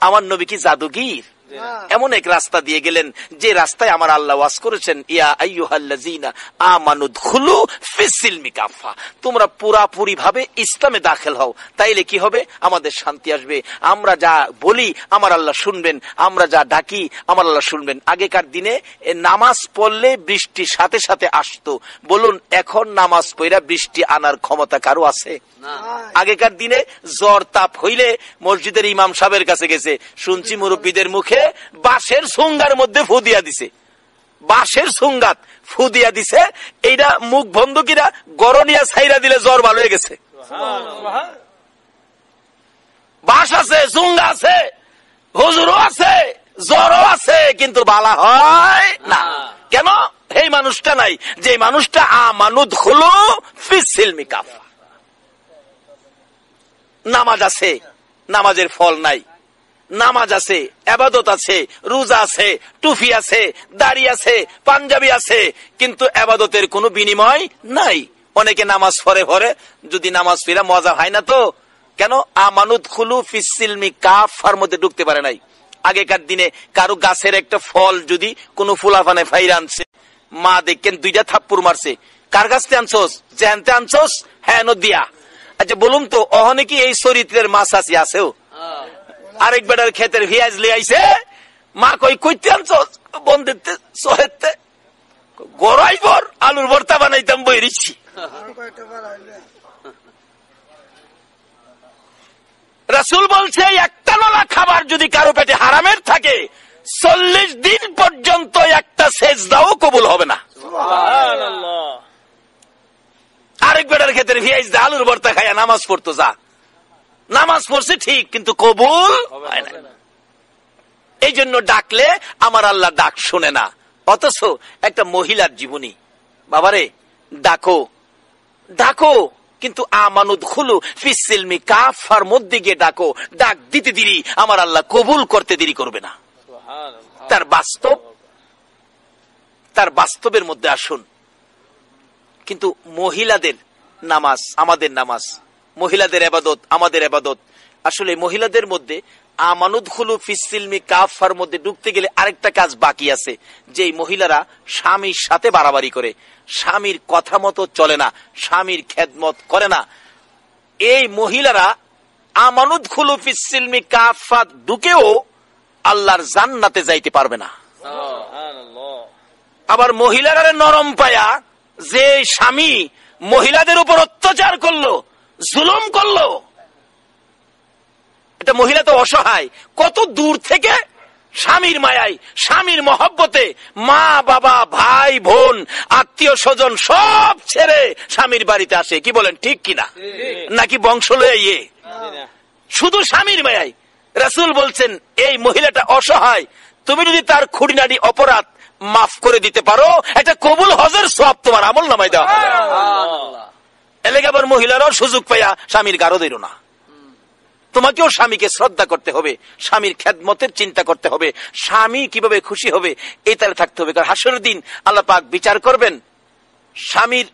Speaker 1: আমার নবী কি জাদুগির? এমন এক রাস্তা দিয়ে গেলেন যে রাস্তায় আমার আল্লাহ ওয়াজ করেছেন, ইয়া আইয়ুহাল্লাযীনা আমানু দুখুলু ফিস-সিলমি কাফা, তোমরা পুরাপুরি ভাবে ইসলামে দাখিল হও, তাইলে কি হবে? আমাদের শান্তি আসবে। আমরা যা বলি আমার আল্লাহ শুনবেন, আমরা যা ডাকি আমার আল্লাহ শুনবেন। আগেকার দিনে নামাজ পড়লে বৃষ্টি সাথে সাথে আসতো। বলুন, এখন নামাজ পড়া বৃষ্টি আনার ক্ষমতা কারো আছে? আগেকার দিনে জ্বর তাপ হইলে মসজিদের ইমাম সাহেবের কাছে গেছে, শুনছি মুরব্বীদের মুখে বাঁশের সুঙ্গার মধ্যে ফু দিয়া দিছে, বাঁশের সুঙ্গাত ফু দিয়া দিছে, এইটা মুখ বন্ধকিরা গরনিয়া ছাইরা দিলে জ্বর ভালো হয়ে গেছে। বাঁশ আছে, সুঙ্গা আছে, হুজুরও আছে, জ্বরও আছে, কিন্তু বালা হয় না। কেন? এই মানুষটা নাই, যে মানুষটা আমানু দুখুলু ফিস-সিলমি কাফা। নামাজ আছে, নামাজের ফল নাই। নামাজ আছে, ইবাদত আছে, রোজা আছে, টুপি আছে, দাড়ি আছে, পাঞ্জাবি আছে, কিন্তু ইবাদতের কোনো বিনিময় নাই। অনেকে নামাজ পড়ে পড়ে, যদি নামাজ পড়া মজা হয় না তো কেন? আমানু দুখুলু ফিস-সিলমি কাফার মধ্যে ঢুকতে পারে নাই। আগেকার দিনে কারো গাছের একটা ফল যদি কোনো ফুলাফানে ফাইরা আনছে, মা দেখেন দুইটা থাপ্পুর মারছে, কার কাছে আনছোস? জানতে আনছোস? হ্যাঁ নদিয়া। আচ্ছা বলুন তো, অহনে কি এই চরিত্রের মাছ আছে? আছেও। আরেক বেটার ক্ষেতের ভিয়াজ লিয়ে আইছে, মা কই কইতে আনছোস? বন্ধুতে সোহেতে গড়াই বর আলুর ভর্তা বানাইতাম বইরিছি। রাসূল বলছে, একটা নলা খাবার যদি কারো পেটে হারামের থাকে, 40 দিন পর্যন্ত একটা সেজদাও কবুল হবে না। সুবহানাল্লাহ। আরেক বেটার ক্ষেতের ভিয়াজ দা আলুর ভর্তা খায়া নামাজ পড়তো, যা নামাজ পড়ছে ঠিক, কিন্তু কবুল হয় না। এই জন্য ডাকলে আমার আল্লাহ ডাক শোনে না। অথচ একটা মহিলার জীবনী, বাবারে ডাকো ডাকো, কিন্তু আমানু দুখুলু ফিস-সিলমি কাফার মধ্যে গিয়ে ডাকো, ডাক দিতে দেরি আমার আল্লাহ কবুল করতে দেরি করবে না। তার বাস্তবের মধ্যে আসুন। কিন্তু মহিলাদের নামাজ আমাদের নামাজ, মহিলাদের ইবাদত আমাদের ইবাদত। আসলে মহিলাদের মধ্যে আমানু দুখুলু ফিস-সিলমি কাফার মধ্যে ঢুকতে গেলে আরেকটা কাজ বাকি আছে, যে মহিলারা স্বামীর সাথে বাড়াবাড়ি করে, স্বামীর কথা মতো চলে না, স্বামীর খেদমত করে না। এই মহিলারা আমানু দুখুলু ফিস-সিলমি কাফা ঢুকেও আল্লাহর জান্নাতে যাইতে পারবে না। আবার মহিলারা নরম পায়া, যে স্বামী মহিলাদের উপর অত্যাচার করলো, জুলুম করলো, এটা মহিলা তো অসহায়, কত দূর থেকে স্বামীর মায়ায়, স্বামীর মহব্বতে মা বাবা ভাই বোন আত্মীয় স্বজন সব ছেড়ে স্বামীর বাড়িতে আসে। কি বলেন, ঠিক কিনা? নাকি বংশ লয়ে শুধু স্বামীর মায়ায়? রাসূল বলছেন, এই মহিলাটা অসহায়, তুমি যদি তার খুঁটিনাটি অপরাধ মাফ করে দিতে পারো, এটা কবুল হজের সওয়াব তোমার আমল নামায় দেওয়া হবে। এলাকা আবার মহিলারাও সুযোগ পাইয়া স্বামীর গারো দিল না। তোমাকেও স্বামীকে শ্রদ্ধা করতে হবে, স্বামীর খেদমতের চিন্তা করতে হবে, স্বামী কিভাবে খুশি হবে এই তালে থাকতে হবে। কারণ হাসরের দিন আল্লাহ পাক বিচার করবেন, স্বামীর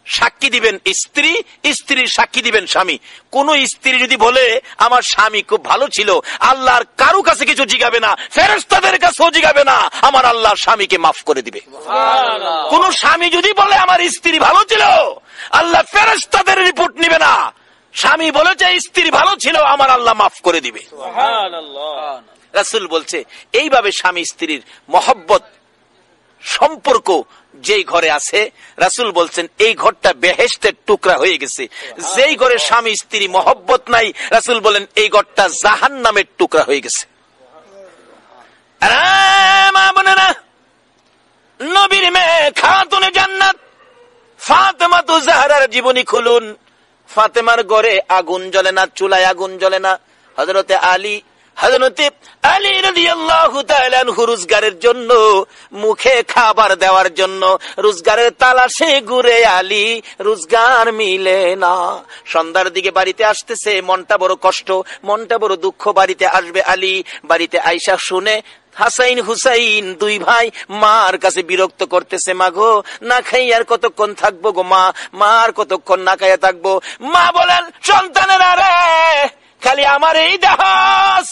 Speaker 1: সাক্ষী দিবেন স্ত্রী, স্ত্রীর সাক্ষী দিবেন স্বামী। কোন স্ত্রী যদি বলে আমার স্বামী খুব ভালো ছিল, আল্লাহর কারো কাছে কিছু জিগাবে না, ফেরেশতাদের কাছেও জিগাবে না, আমার আল্লাহ স্বামীকে মাফ করে দিবে। কোন স্বামী যদি বলে আমার স্ত্রী ভালো ছিল, আল্লাহ ফেরেশতাদের রিপোর্ট নিবে না, স্বামী বলেছে স্ত্রী ভালো ছিল, আমার আল্লাহ মাফ করে দিবে। রাসূল বলছে, এইভাবে স্বামী স্ত্রীর মহব্বত সম্পর্ক যেই ঘরে আছে, রাসূল বলছেন এই ঘরটা বেহেশতের টুকরা হয়ে গেছে। যেই ঘরে স্বামী স্ত্রী মহব্বত নাই, রাসূল বলেন এই ঘরটা জাহান্নামের টুকরা হয়ে গেছে। মা বোনেরা, নবীর মেয়ে খাতুনে জান্নাত ফাতেমা জাহরার জীবনী খুলুন। ফাতেমার ঘরে আগুন জ্বলে না, চুলায় আগুন জ্বলে না। হযরতে আলী হযরত আলী রাদিয়াল্লাহু তাআলা আনহু রোজগারের জন্য, মুখে খাবার দেওয়ার জন্য রোজগারের তালাশে ঘুরে আলী, রোজগার মিলে না। সন্ধ্যার দিকে বাড়িতে আসতেছে, মনটা বড় কষ্ট, মনটা বড় দুঃখ। বাড়িতে আসবে আলী, বাড়িতে আয়েশা শুনে হাসাইন হুসাইন দুই ভাই মার কাছে বিরক্ত করতেছে, মা গো না খাই আর কতক্ষণ থাকবো গো মা, মা আর কতক্ষণ না খাইয়া থাকবো। মা বলেন, সন্তানেরা রে, খালি আমার এই দাস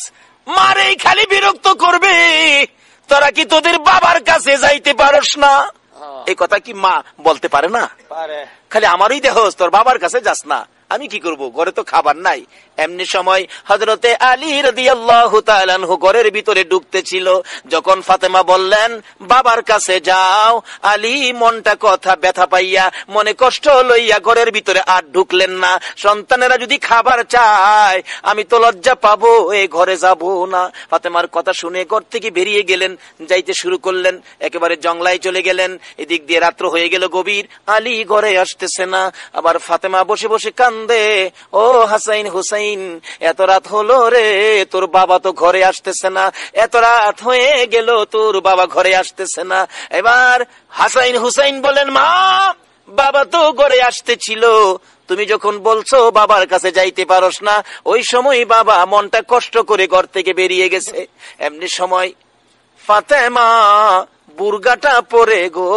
Speaker 1: মারেই খালি বিরক্ত করবে, তোরা কি তোদের বাবার কাছে যাইতে পারস না? এই কথা কি মা বলতে পারে না? খালি আমারই দেহস, তোর বাবার কাছে যাস না, আমি কি করব, ঘরে তো খাবার নাই। এমনি সময় হযরতে আলী রাদিয়াল্লাহু তাআলা আনহু ঘরের ভিতরে ঢুকতেছিল। যখন ফাতেমা বললেন বাবার কাছে যাও, আলী মনটা কথা ব্যথা পাইয়া, মনে কষ্ট লইয়া ঘরের ভিতরে আর ঢুকলেন না। সন্তানেরা যদি খাবার চায় আমি তো লজ্জা পাবো, এই ঘরে যাব না। ফাতেমার কথা শুনে ঘর থেকে বেরিয়ে গেলেন, যাইতে শুরু করলেন, একেবারে জংলায় চলে গেলেন। এদিক দিয়ে রাত্র হয়ে গেল গভীর, আলী ঘরে আসতেছে না। আবার ফাতেমা বসে বসে কান্দে, ও হাসাইন হুসাইন, এত রাত হলো রে, তোর বাবা তো ঘরে আসতেছে না, এত রাত হয়ে গেল তোর বাবা ঘরে আসতেছে না। এবার হাসাইন হুসাইন বলেন, মা বাবা তো ঘরে আসতেছিল, তুমি যখন বলছো বাবার কাছে যাইতে পারস না, ওই সময় বাবা মনটা কষ্ট করে ঘর থেকে বেরিয়ে গেছে। এমনি সময় ফাতেমা বুরগাটা পরে গো,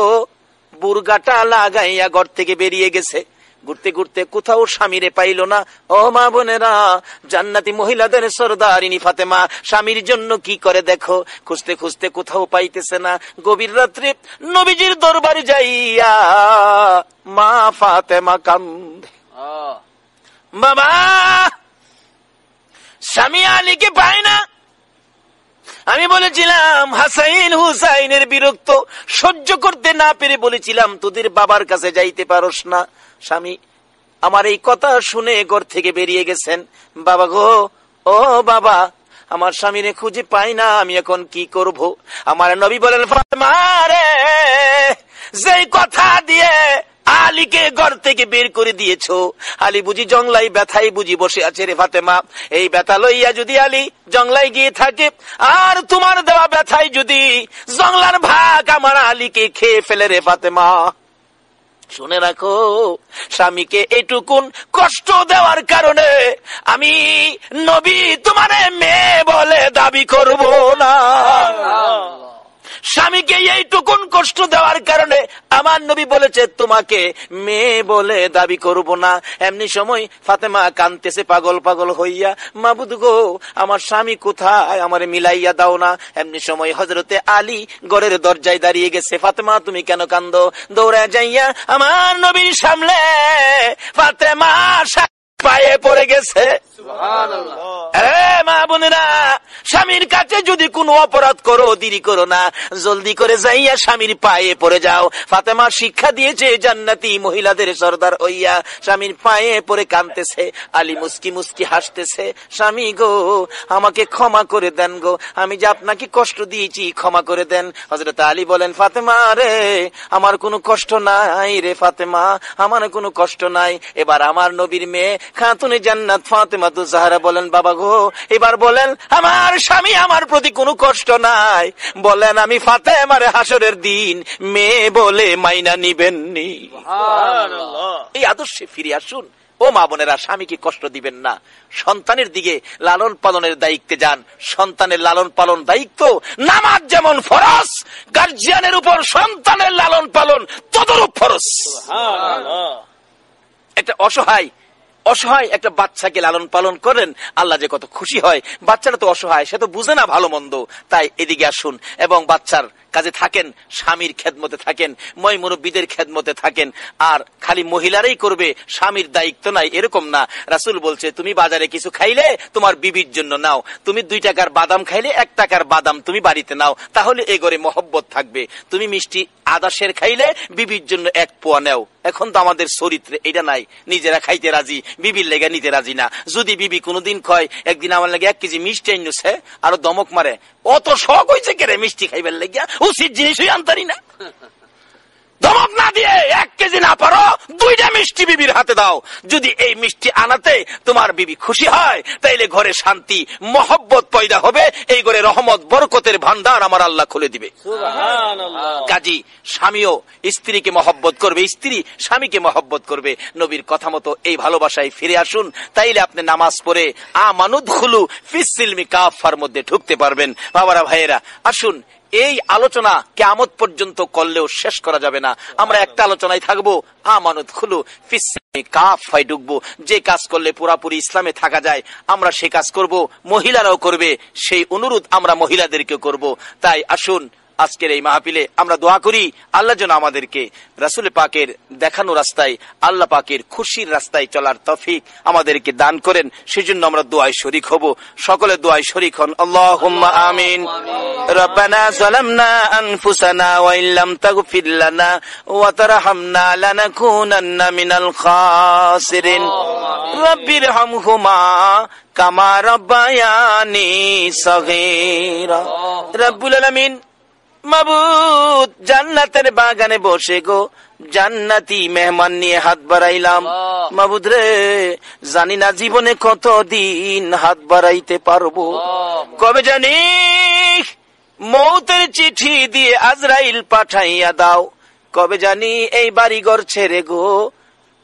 Speaker 1: বুরগাটা লাগাইয়া ঘর থেকে বেরিয়ে গেছে। ঘুরতে ঘুরতে কোথাও স্বামীরে পাইল না। ও মা বোনেরা, জান্নাতি মহিলাদের সরদারিনী ফাতেমা স্বামীর জন্য কি করে দেখো, খুঁজতে খুঁজতে কোথাও পাইতেছে না। গভীর রাত্রে নবীজির দরবারে যাইয়া মা ফাতেমা কান্দে, বাবা স্বামী আলীকে পায় না। আমি বলেছিলাম হাসাইন হুসাইনের বিরক্ত সহ্য করতে না পেরে বলেছিলাম তোদের বাবার কাছে যাইতে পারস না। স্বামী আমার এই কথা শুনে ঘর থেকে বেরিয়ে গেছেন। বাবা গো, ও বাবা, আমার স্বামীরে খুঁজে পাই না, আমি এখন কি করব? আমার নবী বলেন, ফাতেমা রে, যেই কথা দিয়ে আলীকে ঘর থেকে বের করে দিয়েছো, আলী বুঝি জংলাই ব্যথাই বুঝি বসে আছে রে ফাতেমা। এই ব্যথা লইয়া যদি আলী জংলাই গিয়ে থাকে, আর তোমার দেওয়া ব্যথায় যদি জংলার ভাগ আমার আলীকে খেয়ে ফেলে রে ফাতেমা, শুনে রাখো, স্বামীকে এইটুকুন কষ্ট দেওয়ার কারণে আমি নবী তোমারে মেয়ে বলে দাবি করব না। স্বামীকে এইটুকুন কষ্ট দেওয়ার কারণে আমার নবী বলেছে তোমাকে মেয়ে বলে দাবি করব না। এমনি সময় ফাতেমা কাঁদতেছে পাগল পাগল হইয়া, মাবুদ গো, আমার স্বামী কোথায়, আমারে মিলাইয়া দাও না। এমনি সময় হযরতে আলী ঘরের দরজায় দাঁড়িয়ে গেছে। ফাতেমা তুমি কেন কান্দো? দৌড়ে যাইয়া আমার নবীর সামনে ফাতেমা পায়ে পড়ে গেছে। মা বোনেরা, স্বামীর কাছে যদি কোনো অপরাধ করো দেরি করো না, জলদি করে যাইয়া স্বামীর পায়ে পড়ে যাও। ফাতেমা শিক্ষা দিয়েছে জান্নাতি মহিলাদের সরদার হইয়া স্বামীর পায়ে পড়ে কাঁদতেছে। আলী মুস্কি মুস্কি হাসতেছে, স্বামী গো, আমাকে ক্ষমা করে দেন গো, আমি যে আপনাকে কষ্ট দিয়েছি, ক্ষমা করে দেন। হযরত আলী বলেন, ফাতেমা রে, আমার কোনো কষ্ট নাই রে ফাতেমা, আমার কোনো কষ্ট নাই। এবার আমার নবীর মেয়ে খাতুনে জান্নাত ফাতেমা তু জাহরা বলেন, বাবা গো, এবার বলেন আমার স্বামী আমার প্রতি কোনো কষ্ট নাই, বলেন আমি ফাতেমার হাসরের দিন মেয়ে বলে মাইনা নিবেননি। এই আদর্শে ফিরে আসুন। ও মা বোনেরা, স্বামীকে কষ্ট দিবেন না, সন্তানের দিকে লালন পালনের দায়িত্বে যান। সন্তানের লালন পালন দায়িত্ব, নামাজ যেমন ফরজ, গার্জিয়ানের উপর সন্তানের লালন পালন তদরূপ ফরজ। একটা অসহায় একটা বাচ্চাকে লালন পালন করেন, আল্লাহ যে কত খুশি হয়। বাচ্চারা তো অসহায়, সে তো বুঝে না ভালো মন্দ। তাই এদিকে আসুন এবং বাচ্চার কাজে থাকেন, স্বামীর খেদমতে থাকেন, মই মুরব্বীদের খেদমতে থাকেন। আর খালি মহিলারাই করবে, স্বামীর দায়িত্ব নাই এরকম না। রাসূল বলছে, তুমি বাজারে কিছু খাইলে তোমার বিবির জন্য নাও, তুমি 2 টাকার বাদাম খাইলে 1 টাকার বাদাম তুমি বাড়িতে নাও, তাহলে এই ঘরে মহব্বত থাকবে। তুমি মিষ্টি আদাশের খাইলে বিবির জন্য 1 পোয়া নাও। এখন তো আমাদের চরিত্রে এটা নাই, নিজেরা খাইতে রাজি, বিবির লেগে নিতে রাজি না। যদি বিবি কোনোদিন কয় একদিন আমার লাগে 1 কেজি মিষ্টি আইনুছে, আরো দমক মারে, অত শখ হয়েছে কেরে মিষ্টি খাইবার লেগিয়া, উচিত জিনিসই আনতারি না। ধমক না দিয়ে 1 কেজি না পারো 2টা মিষ্টি বিবির হাতে দাও। যদি এই মিষ্টি আনাতে তোমার বিবি খুশি হয়, তাইলে ঘরে শান্তি মহব্বত পয়দা হবে, এই ঘরে রহমত বরকতের ভান্ডার আমার আল্লাহ খুলে দিবে। সুবহানাল্লাহ। কাজী স্বামীও স্ত্রীকে মহব্বত করবে, স্ত্রী স্বামীকে মহব্বত করবে। নবীর কথা মতো এই ভালোবাসায় ফিরে আসুন, তাইলে আপনি নামাজ পড়ে আমানুদখুলু ফিস সিলমি কাফার মধ্যে ঢুকতে পারবেন। বাবারা ভাইয়েরা, আসুন এই আলোচনা কিয়ামত পর্যন্ত করলেও শেষ করা যাবে না। আমরা একটা আলোচনায় থাকবো, আমানুদখুলু ফিস সিলমি কাফায় ঢুকবো। যে কাজ করলে পুরাপুরি ইসলামে থাকা যায় আমরা সে কাজ করব, মহিলারাও করবে, সেই অনুরোধ আমরা মহিলাদেরকেও করব। তাই আসুন আজকের এই মাহফিলে আমরা দোয়া করি আল্লাহ যেন আমাদেরকে রাসূল পাকের দেখানো রাস্তায়, আল্লাহ পাকের খুশির রাস্তায় চলার তৌফিক আমাদেরকে দান করেন। সেজন্য আমরা দোয়ায় শরীক হব। সকলে দোয়ায় শরীক হন। আল্লাহুম্মা আমিন। রব্বানা যালামনা আনফুসানা ওয়া ইল্লাম তাগফির লানা ওয়া তারহামনা লানাকুনান্না মিনাল খাসিরিন। রব্বিরহামহুমা কামা রাব্বায়ানি সগীরা। রব্বুল আলামিন, মাবুদ, জান্নাতের বাগানে বসে গো জান্নাতি মেহমান নিয়ে হাত বাড়াইলাম। মাবুদ রে, জানি না জীবনে কতদিন হাত বাড়াইতে পারবো, কবে জানি মৌতের চিঠি দিয়ে আজরাইল পাঠাইয়া দাও, কবে জানি এই বাড়িঘর ছেড়ে গো,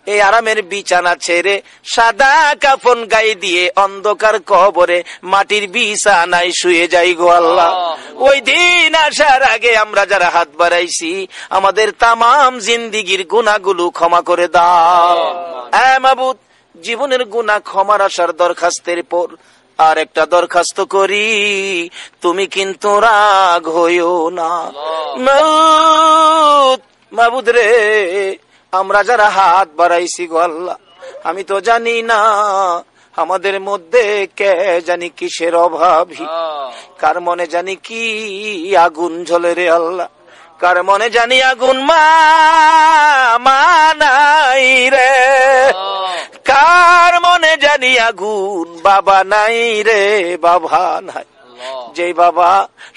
Speaker 1: এই আরামের বিছানা ছেড়ে সাদা কাফন গায়ে দিয়ে অন্ধকার কবরে মাটির বিছানায় শুয়ে যাই গো আল্লাহ। ওই দিন আসার আগে আমরা যারা হাত বাড়াইছি আমাদের তামাম জিন্দিগির গুনাহগুলো ক্ষমা করে দাও। মাবুদ, জীবনের গুনাহ ক্ষমার আসার দরখাস্তের পর আর একটা দরখাস্ত করি, তুমি কিন্তু রাগ হইও না। মাবুদ রে, আমরা যারা হাত বাড়াইছি গো আল্লাহ, আমি তো জানি না আমাদের মধ্যে কে জানি কিসের অভাবী, কার মনে জানি কি আগুন জ্বলে রে আল্লাহ, কার মনে জানি আগুন নাই রে, কার মনে জানি আগুন বাবা নাই রে, বাবা নাই। যেই বাবা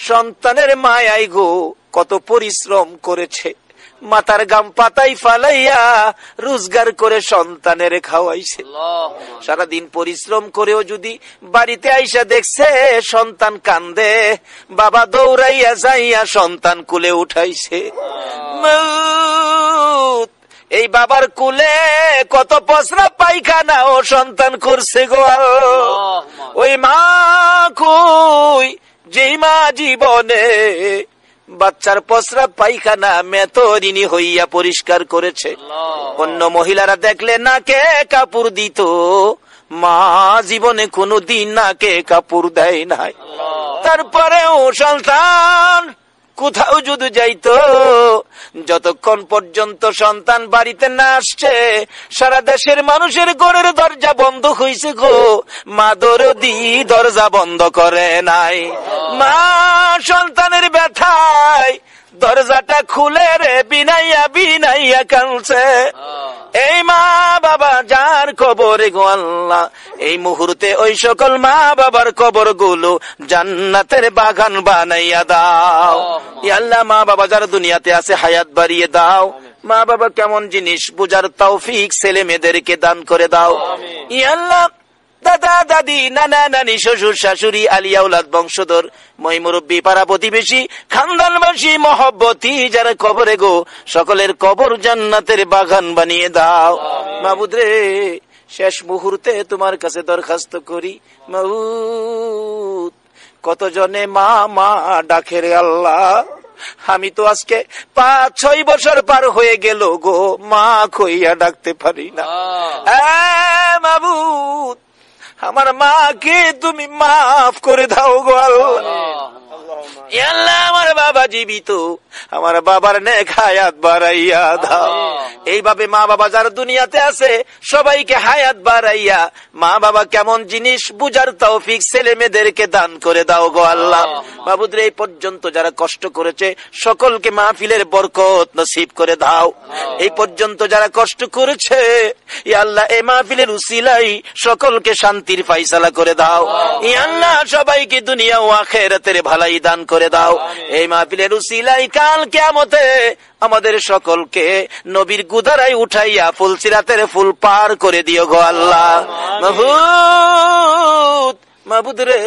Speaker 1: সন্তানের মায়াই গো কত পরিশ্রম করেছে, মাথার গাম পাতাই ফালাইয়া রোজগার করে সন্তানের খাওয়াইছে, সারাদিন পরিশ্রম করেও যদি বাড়িতে আইসা দেখছে সন্তান কান্দে, বাবা দৌড়াইয়া যাইয়া সন্তান কুলে উঠাইছে। এই বাবার কুলে কত পসরা পায়খানা ও সন্তান করছে গো। ওই মা কই, যেই মা জীবনে বাচ্চার পসরা পায়খানা মেতরিনী হইয়া পরিষ্কার করেছে, অন্য মহিলারা দেখলে নাকে কাপড় দিত, মা জীবনে কোনো দিন নাকে কাপড় দেয় নাই। তারপরেও সন্তান কোথাও যদি যাইতো, যতক্ষণ পর্যন্ত সন্তান বাড়িতে না আসছে সারা দেশের মানুষের ঘরের দরজা বন্ধ হইছে গো, মা দরদি দরজা বন্ধ করে নাই। মা সন্তানের ব্যথায় দরজাটা খুলে রে বিনাইয়া বিনাইয়া কাঁদছে। এই মা বাবা যার কবরে গো আল্লাহ, এই মুহূর্তে ওই সকল মা বাবার কবর গুলো জান্নাতের বাগান বানাইয়া দাও। ইয়া আল্লাহ, মা বাবা যারা দুনিয়াতে আছে হায়াত বাড়িয়ে দাও। মা বাবা কেমন জিনিস বুঝার তৌফিক ছেলে মেয়েদেরকে দান করে দাও। ইয়া আল্লাহ, দাদা দাদি নানা নানি শ্বশুর শাশুড়ি আলিয়া উলাদ বংশধর মই মুরব্বী পাড়া প্রতিবেশী খানদানবাসী মহব্বতী যারা কবরে গো, সকলের কবর জান্নাতের বাগান বানিয়ে দাও। মাবুদ রে, শেষ মুহূর্তে তোমার কাছে দরখাস্ত করি, মাবুদ কতজনে মা মা ডাকে রে আল্লাহ, আমি তো আজকে 5-6 বছর পার হয়ে গেল গো, মা কইয়া ডাকতে পারি না। মাবুদ, আমার মাকে তুমি মাফ করে দাও গো আল্লাহ। আমার বাবা জীবিত, আমার বাবার নেক হায়াত বাড়াইয়া দাও। এইভাবে মা বাবা যারা দুনিয়াতে আছে সবাইকে হায়াত বাড়াইয়া মা বাবা কেমন জিনিস বুঝার তৌফিক ছেলে মেয়েদেরকে দান করে দাও গো আল্লাহ। মাবুদ রে, এই পর্যন্ত যারা কষ্ট করেছে সকলকে মাহফিলের বরকত নসিব করে দাও। এই পর্যন্ত যারা কষ্ট করেছে ইয়া আল্লাহ, এই মাহফিলের উসিলাই সকলকে শান্তির ফায়সালা করে দাও। ইয়া আল্লাহ, সবাইকে দুনিয়া ও আখিরাতের ভালাই দান করে দাও। এই মাহফিলের উসিলাই কাল কিয়ামতে আমাদের সকলকে নবীর গুদারায় উঠাইয়া ফুলসিরাতের ফুল পার করে দিও গো আল্লাহ। মাহবুব, মাহবুব রে,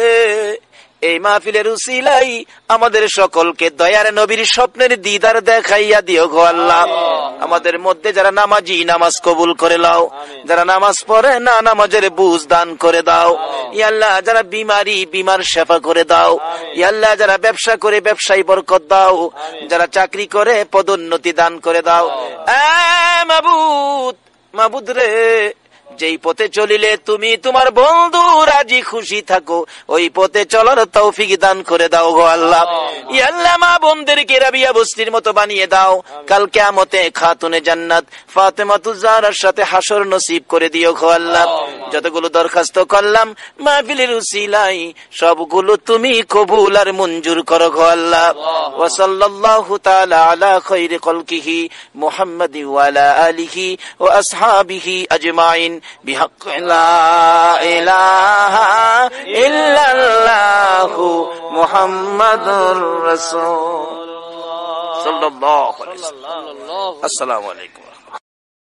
Speaker 1: এই মাহফিলের উসিলাই আমাদের সকলকে দয়ার নবীর স্বপ্নের দিদার দেখাইয়া দিও গো আল্লাহ। আমাদের মধ্যে যারা নামাজি নামাজ কবুল করে লাও, যারা নামাজ পড়ে না নামাজের বুঝ দান করে দাও। ইয়া আল্লাহ, যারা বিমারি বিমার সেবা করে দাও। ইয়া আল্লাহ, যারা ব্যবসা করে ব্যবসায় বরকত দাও, যারা চাকরি করে পদোন্নতি দান করে দাও। মাবুদ, মাবুদ রে, যেই পথে চলিলে তুমি তোমার বন্ধু রাজি খুশি থাকো, ওই পথে চলার তৌফিক দান করে দাও গো আল্লাহ। ইয়া আল্লাহ, মা বোনদেরকে রাবিয়া বস্তির মতো বানিয়ে দাও। কাল কিয়ামতে খাতুনে জান্নাত ফাতেমাতুজ জাহরার সাথে হাসর নসিব করে দিও গো আল্লাহ। যতগুলো দরখাস্ত করলাম মাহফিলের উসিলাই সবগুলো তুমি কবুল আর মঞ্জুর করো গো আল্লাহ। ওয়া সাল্লাল্লাহু তাআলা আলা খায়রি খালকিহি মুহাম্মাদি ওয়া আলা আলিহি ওয়া আসহাবিহি আজমাইন بحق لا إله إلا الله محمد رسول صلى الله عليه وسلم. السلام عليكم.